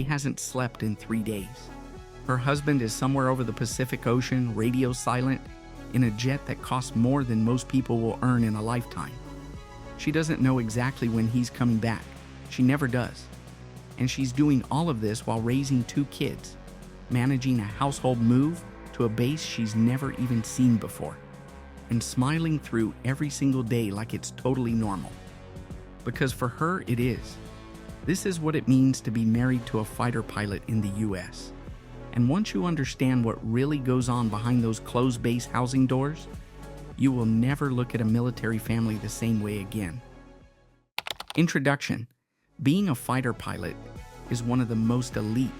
hasn't slept in 3 days. Her husband is somewhere over the Pacific Ocean, radio silent, in a jet that costs more than most people will earn in a lifetime. She doesn't know exactly when he's coming back. She never does. And she's doing all of this while raising 2 kids, managing a household move to a base she's never even seen before, and smiling through every single day like it's totally normal. Because for her, it is. This is what it means to be married to a fighter pilot in the US. And once you understand what really goes on behind those closed base housing doors, you will never look at a military family the same way again. Introduction. Being a fighter pilot is one of the most elite,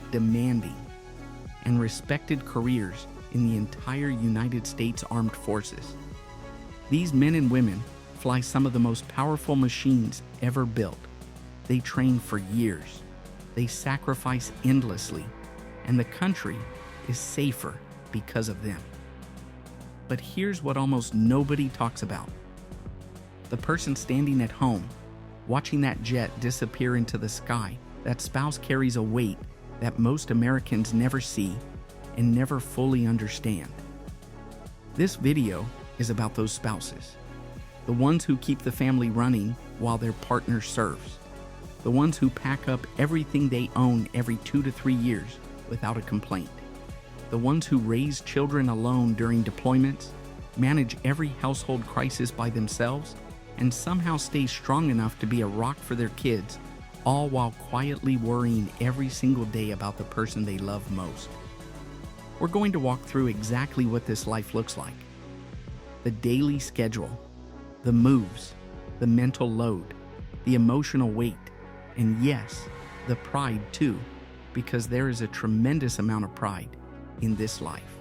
demanding, and respected careers in the entire United States Armed Forces. These men and women fly some of the most powerful machines ever built. They train for years. They sacrifice endlessly, and the country is safer because of them. But here's what almost nobody talks about. The person standing at home, watching that jet disappear into the sky, that spouse carries a weight that most Americans never see and never fully understand. This video is about those spouses, the ones who keep the family running while their partner serves, the ones who pack up everything they own every 2 to 3 years without a complaint, the ones who raise children alone during deployments, manage every household crisis by themselves, and somehow stay strong enough to be a rock for their kids, all while quietly worrying every single day about the person they love most. We're going to walk through exactly what this life looks like. The daily schedule, the moves, the mental load, the emotional weight, and yes, the pride too, because there is a tremendous amount of pride in this life.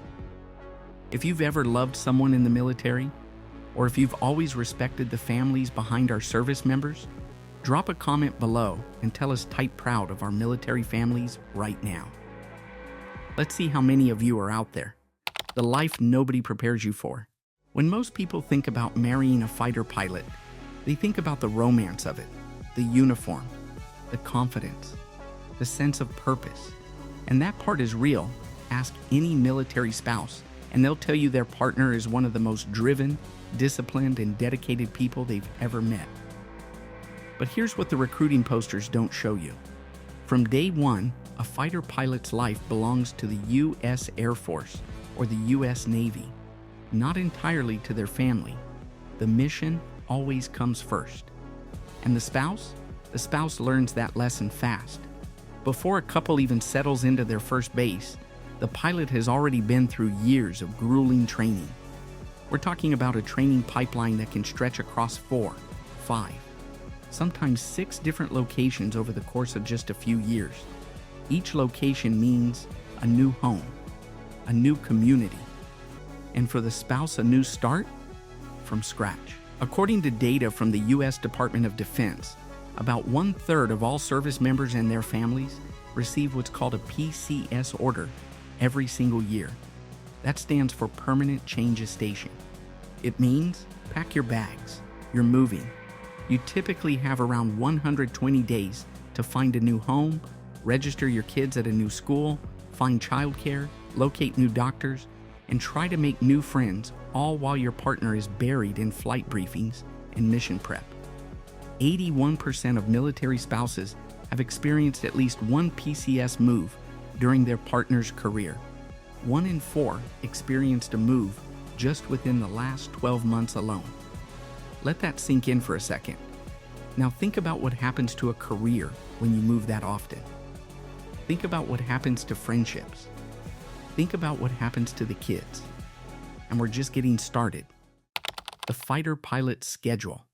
If you've ever loved someone in the military, or if you've always respected the families behind our service members, drop a comment below and tell us type proud of our military families right now. Let's see how many of you are out there. The life nobody prepares you for. When most people think about marrying a fighter pilot, they think about the romance of it, the uniform, the confidence, the sense of purpose. And that part is real. Ask any military spouse, and they'll tell you their partner is one of the most driven, disciplined, and dedicated people they've ever met. But here's what the recruiting posters don't show you. From day one, a fighter pilot's life belongs to the U.S. Air Force or the U.S. Navy, not entirely to their family. The mission always comes first. And the spouse? The spouse learns that lesson fast. Before a couple even settles into their first base, the pilot has already been through years of grueling training. We're talking about a training pipeline that can stretch across 4, 5, sometimes 6 different locations over the course of just a few years. Each location means a new home, a new community, and for the spouse, a new start from scratch. According to data from the U.S. Department of Defense, about 1/3 of all service members and their families receive what's called a PCS order every single year. That stands for Permanent Change of Station. It means pack your bags, you're moving. You typically have around 120 days to find a new home, register your kids at a new school, find childcare, locate new doctors, and try to make new friends, all while your partner is buried in flight briefings and mission prep. 81% of military spouses have experienced at least one PCS move during their partner's career. 1 in 4 experienced a move just within the last 12 months alone. Let that sink in for a second. Now think about what happens to a career when you move that often. Think about what happens to friendships. Think about what happens to the kids. And we're just getting started. The fighter pilot's schedule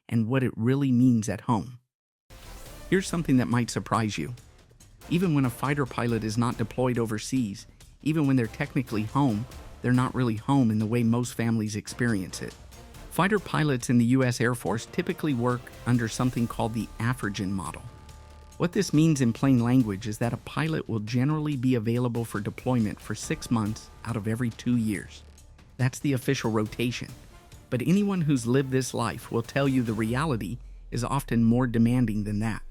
and what it really means at home. Here's something that might surprise you. Even when a fighter pilot is not deployed overseas, even when they're technically home, they're not really home in the way most families experience it. Fighter pilots in the U.S. Air Force typically work under something called the Aviation model. What this means in plain language is that a pilot will generally be available for deployment for 6 months out of every 2 years. That's the official rotation. But anyone who's lived this life will tell you the reality is often more demanding than that.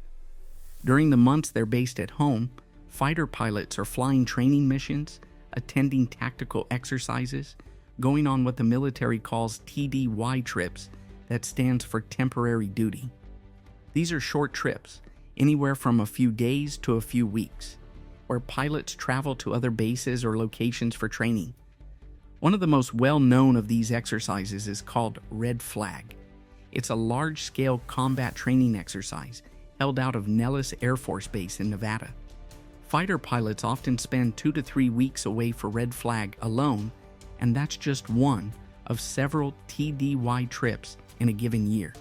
During the months they're based at home, fighter pilots are flying training missions, attending tactical exercises, going on what the military calls TDY trips, that stands for temporary duty. These are short trips, anywhere from a few days to a few weeks, where pilots travel to other bases or locations for training. One of the most well-known of these exercises is called Red Flag. It's a large-scale combat training exercise held out of Nellis Air Force Base in Nevada. Fighter pilots often spend 2 to 3 weeks away for Red Flag alone, and that's just one of several TDY trips in a given year.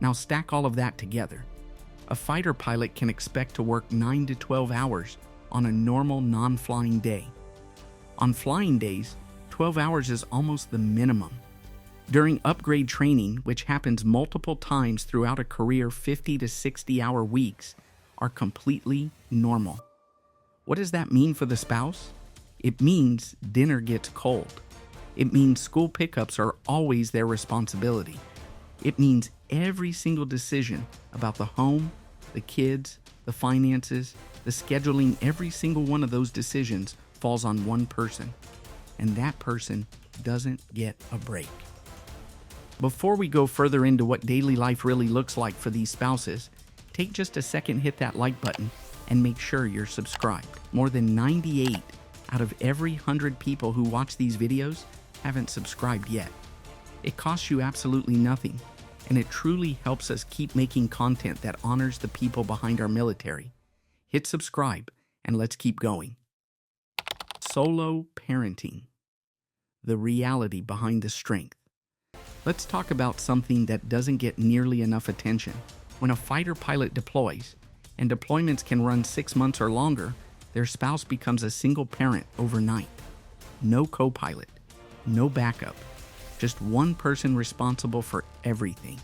Now stack all of that together. A fighter pilot can expect to work 9 to 12 hours on a normal non-flying day. On flying days, 12 hours is almost the minimum. During upgrade training, which happens multiple times throughout a career, 50 to 60-hour weeks are completely normal. What does that mean for the spouse? It means dinner gets cold. It means school pickups are always their responsibility. It means every single decision about the home, the kids, the finances, the scheduling, every single one of those decisions falls on one person. And that person doesn't get a break. Before we go further into what daily life really looks like for these spouses, take just a second, hit that like button, and make sure you're subscribed. More than 98 out of every 100 people who watch these videos haven't subscribed yet. It costs you absolutely nothing, and it truly helps us keep making content that honors the people behind our military. Hit subscribe, and let's keep going. Solo parenting. The reality behind the strength. Let's talk about something that doesn't get nearly enough attention. When a fighter pilot deploys, and deployments can run 6 months or longer, their spouse becomes a single parent overnight. No co-pilot, no backup, just one person responsible for everything.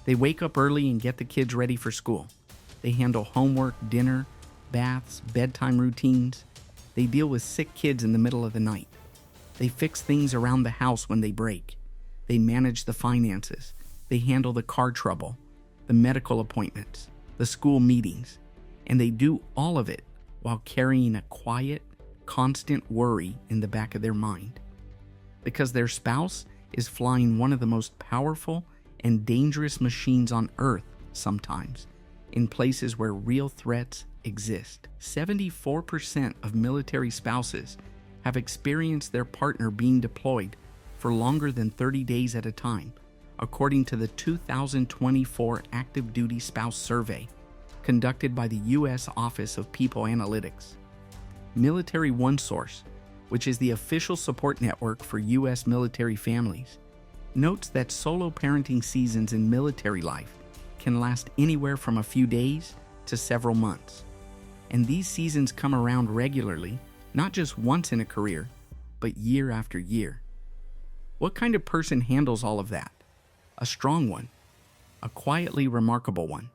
They wake up early and get the kids ready for school. They handle homework, dinner, baths, bedtime routines. They deal with sick kids in the middle of the night. They fix things around the house when they break. They manage the finances. They handle the car trouble, the medical appointments, the school meetings, and they do all of it while carrying a quiet, constant worry in the back of their mind. Because their spouse is flying one of the most powerful and dangerous machines on Earth sometimes, in places where real threats exist. 74% of military spouses have experienced their partner being deployed for longer than 30 days at a time, according to the 2024 Active Duty Spouse Survey conducted by the U.S. Office of People Analytics. Military OneSource, which is the official support network for U.S. military families, notes that solo parenting seasons in military life can last anywhere from a few days to several months. And these seasons come around regularly, not just once in a career, but year after year. What kind of person handles all of that? A strong one, a quietly remarkable one.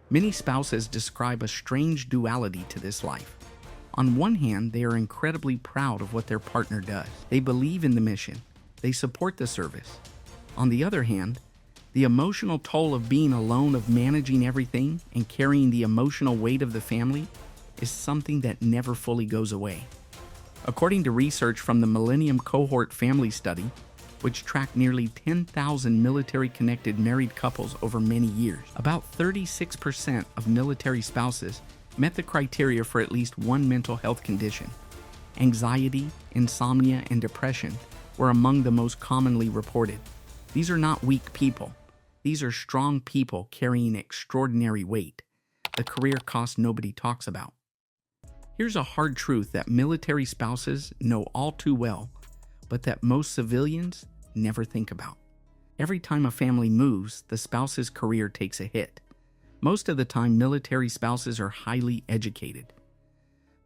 Many spouses describe a strange duality to this life. On one hand, they are incredibly proud of what their partner does. They believe in the mission. They support the service. On the other hand, the emotional toll of being alone, of managing everything and carrying the emotional weight of the family, is something that never fully goes away. According to research from the Millennium Cohort Family Study, which tracked nearly 10,000 military-connected married couples over many years, about 36% of military spouses met the criteria for at least one mental health condition. Anxiety, insomnia, and depression were among the most commonly reported. These are not weak people. These are strong people carrying extraordinary weight, the career cost nobody talks about. Here's a hard truth that military spouses know all too well, but that most civilians never think about. Every time a family moves, the spouse's career takes a hit. Most of the time, military spouses are highly educated.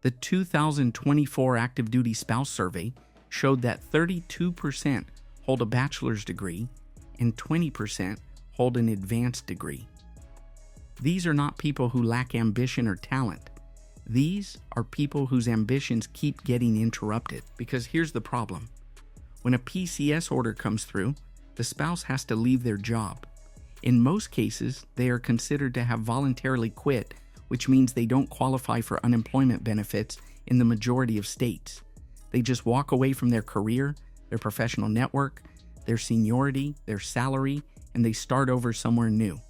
The 2024 Active Duty Spouse Survey showed that 32% hold a bachelor's degree and 20% hold an advanced degree. These are not people who lack ambition or talent. These are people whose ambitions keep getting interrupted. Because here's the problem. When a PCS order comes through, the spouse has to leave their job. In most cases, they are considered to have voluntarily quit which means they don't qualify for unemployment benefits in the majority of states. They just walk away from their career, their professional network, their seniority, their salary, and they start over somewhere new.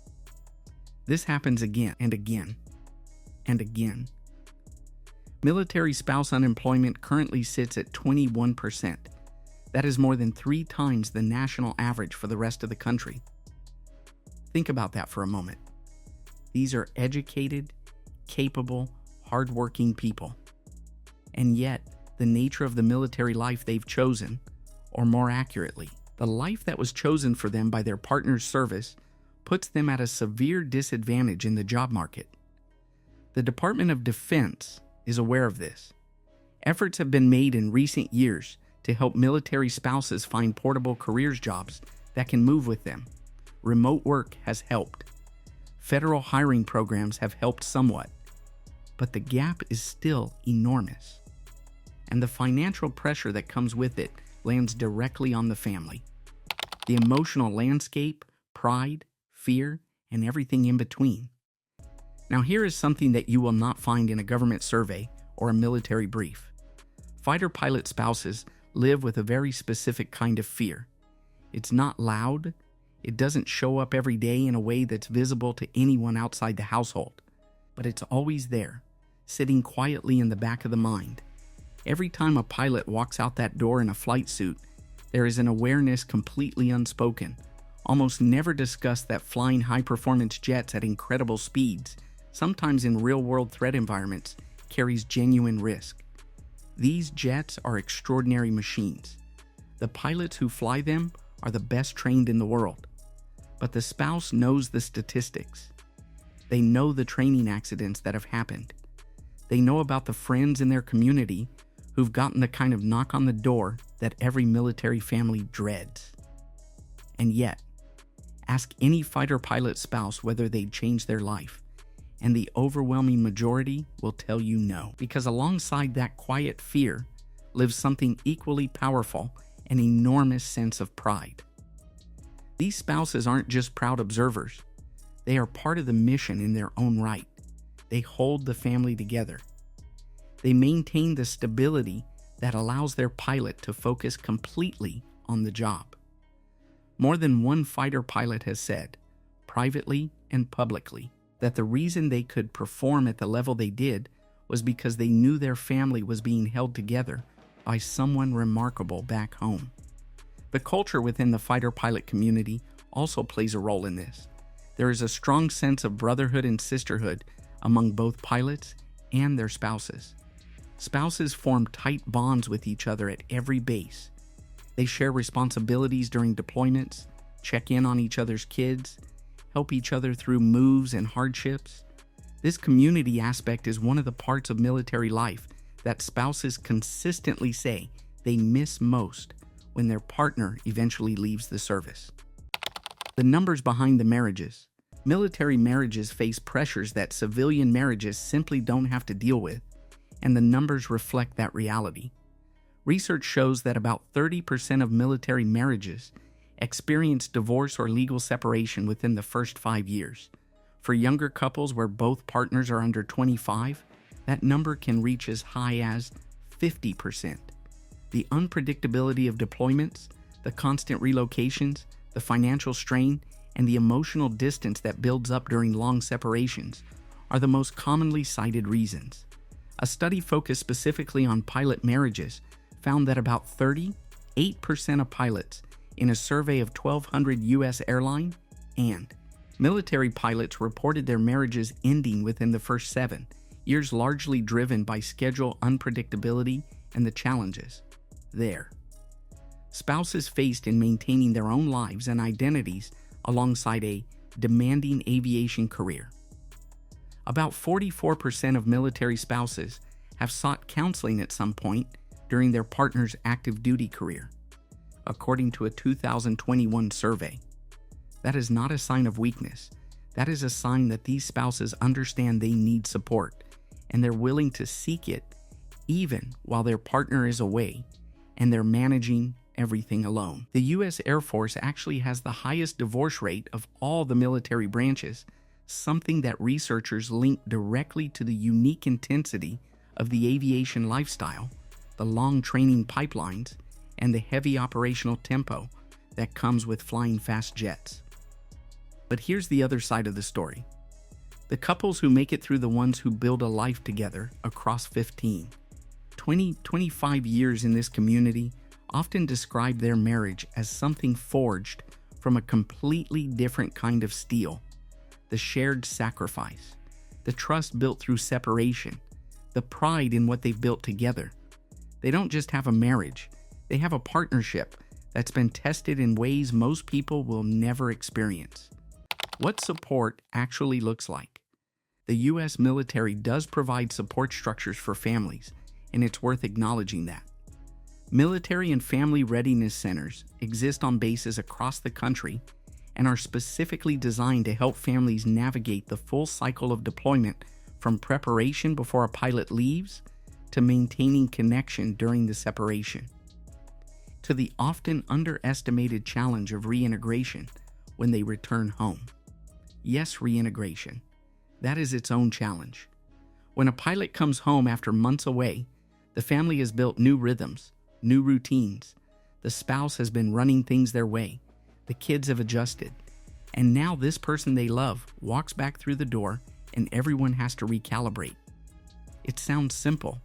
This happens again and again and again. Military spouse unemployment currently sits at 21%. That is more than 3 times the national average for the rest of the country. Think about that for a moment. These are educated, capable, hardworking people. And yet, the nature of the military life they've chosen, or more accurately, the life that was chosen for them by their partner's service, puts them at a severe disadvantage in the job market. The Department of Defense is aware of this. Efforts have been made in recent years to help military spouses find portable careers jobs that can move with them. Remote work has helped. Federal hiring programs have helped somewhat, but the gap is still enormous. And the financial pressure that comes with it lands directly on the family. The emotional landscape, pride, fear, and everything in between. Now here is something that you will not find in a government survey or a military brief. Fighter pilot spouses live with a very specific kind of fear. It's not loud. It doesn't show up every day in a way that's visible to anyone outside the household, but it's always there, sitting quietly in the back of the mind. Every time a pilot walks out that door in a flight suit, there is an awareness completely unspoken, almost never discussed, that flying high-performance jets at incredible speeds, sometimes in real-world threat environments, carries genuine risk. These jets are extraordinary machines. The pilots who fly them are the best trained in the world. But the spouse knows the statistics. They know the training accidents that have happened. They know about the friends in their community who've gotten the kind of knock on the door that every military family dreads. And yet, ask any fighter pilot spouse whether they'd change their life, and the overwhelming majority will tell you no, because alongside that quiet fear lives something equally powerful, an enormous sense of pride. These spouses aren't just proud observers. They are part of the mission in their own right. They hold the family together. They maintain the stability that allows their pilot to focus completely on the job. More than one fighter pilot has said, privately and publicly, that the reason they could perform at the level they did was because they knew their family was being held together by someone remarkable back home. The culture within the fighter pilot community also plays a role in this. There is a strong sense of brotherhood and sisterhood among both pilots and their spouses. Spouses form tight bonds with each other at every base. They share responsibilities during deployments, check in on each other's kids, help each other through moves and hardships. This community aspect is one of the parts of military life that spouses consistently say they miss most when their partner eventually leaves the service. The numbers behind the marriages. Military marriages face pressures that civilian marriages simply don't have to deal with, and the numbers reflect that reality. Research shows that about 30% of military marriages experience divorce or legal separation within the first 5 years. For younger couples where both partners are under 25, that number can reach as high as 50%. The unpredictability of deployments, the constant relocations, the financial strain, and the emotional distance that builds up during long separations are the most commonly cited reasons. A study focused specifically on pilot marriages found that about 38% of pilots in a survey of 1,200 U.S. airline and military pilots reported their marriages ending within the first 7 years, largely driven by schedule unpredictability and the challenges there. Spouses faced in maintaining their own lives and identities alongside a demanding aviation career. About 44% of military spouses have sought counseling at some point during their partner's active duty career, according to a 2021 survey. That is not a sign of weakness. That is a sign that these spouses understand they need support, and they're willing to seek it even while their partner is away and they're managing everything alone. The U.S. Air Force actually has the highest divorce rate of all the military branches, something that researchers link directly to the unique intensity of the aviation lifestyle, the long training pipelines, and the heavy operational tempo that comes with flying fast jets. But here's the other side of the story. The couples who make it through, the ones who build a life together across 15, 20, 25 years in this community, often describe their marriage as something forged from a completely different kind of steel. The shared sacrifice, the trust built through separation, the pride in what they've built together. They don't just have a marriage, they have a partnership that's been tested in ways most people will never experience. What support actually looks like. The U.S. military does provide support structures for families, and it's worth acknowledging that. Military and family readiness centers exist on bases across the country and are specifically designed to help families navigate the full cycle of deployment, from preparation before a pilot leaves to maintaining connection during the separation, to the often underestimated challenge of reintegration when they return home. Yes, reintegration. That is its own challenge. When a pilot comes home after months away, the family has built new rhythms, new routines. The spouse has been running things their way. The kids have adjusted. And now this person they love walks back through the door and everyone has to recalibrate. It sounds simple.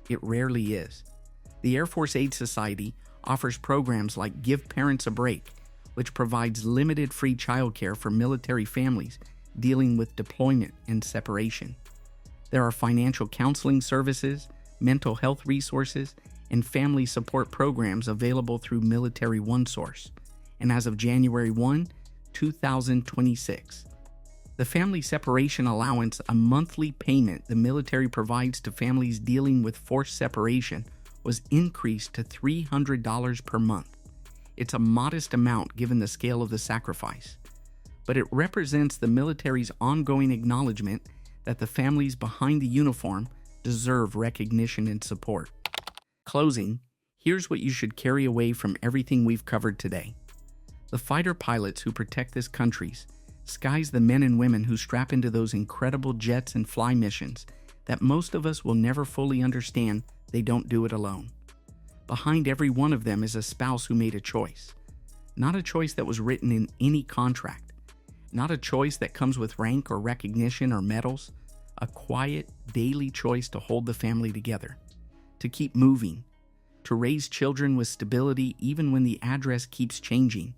It rarely is. The Air Force Aid Society offers programs like Give Parents a Break, which provides limited free childcare for military families dealing with deployment and separation. There are financial counseling services, mental health resources, and family support programs available through Military OneSource. And as of January 1, 2026, the Family Separation Allowance, a monthly payment the military provides to families dealing with forced separation, was increased to $300 per month. It's a modest amount given the scale of the sacrifice, but it represents the military's ongoing acknowledgement that the families behind the uniform deserve recognition and support. Closing, here's what you should carry away from everything we've covered today. The fighter pilots who protect this country's skies, the men and women who strap into those incredible jets and fly missions that most of us will never fully understand. They don't do it alone. Behind every one of them is a spouse who made a choice. Not a choice that was written in any contract. Not a choice that comes with rank or recognition or medals. A quiet, daily choice to hold the family together. To keep moving. To raise children with stability even when the address keeps changing.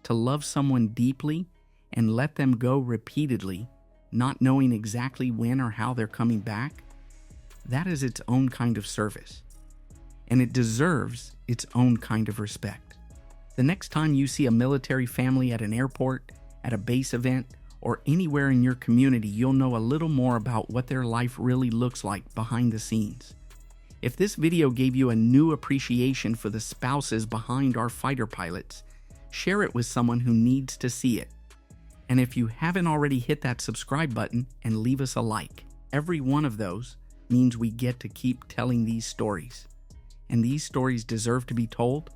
To love someone deeply and let them go repeatedly, not knowing exactly when or how they're coming back. That is its own kind of service. And it deserves its own kind of respect. The next time you see a military family at an airport, at a base event, or anywhere in your community, you'll know a little more about what their life really looks like behind the scenes. If this video gave you a new appreciation for the spouses behind our fighter pilots, share it with someone who needs to see it. And if you haven't already, hit that subscribe button and leave us a like. Every one of those means we get to keep telling these stories. And these stories deserve to be told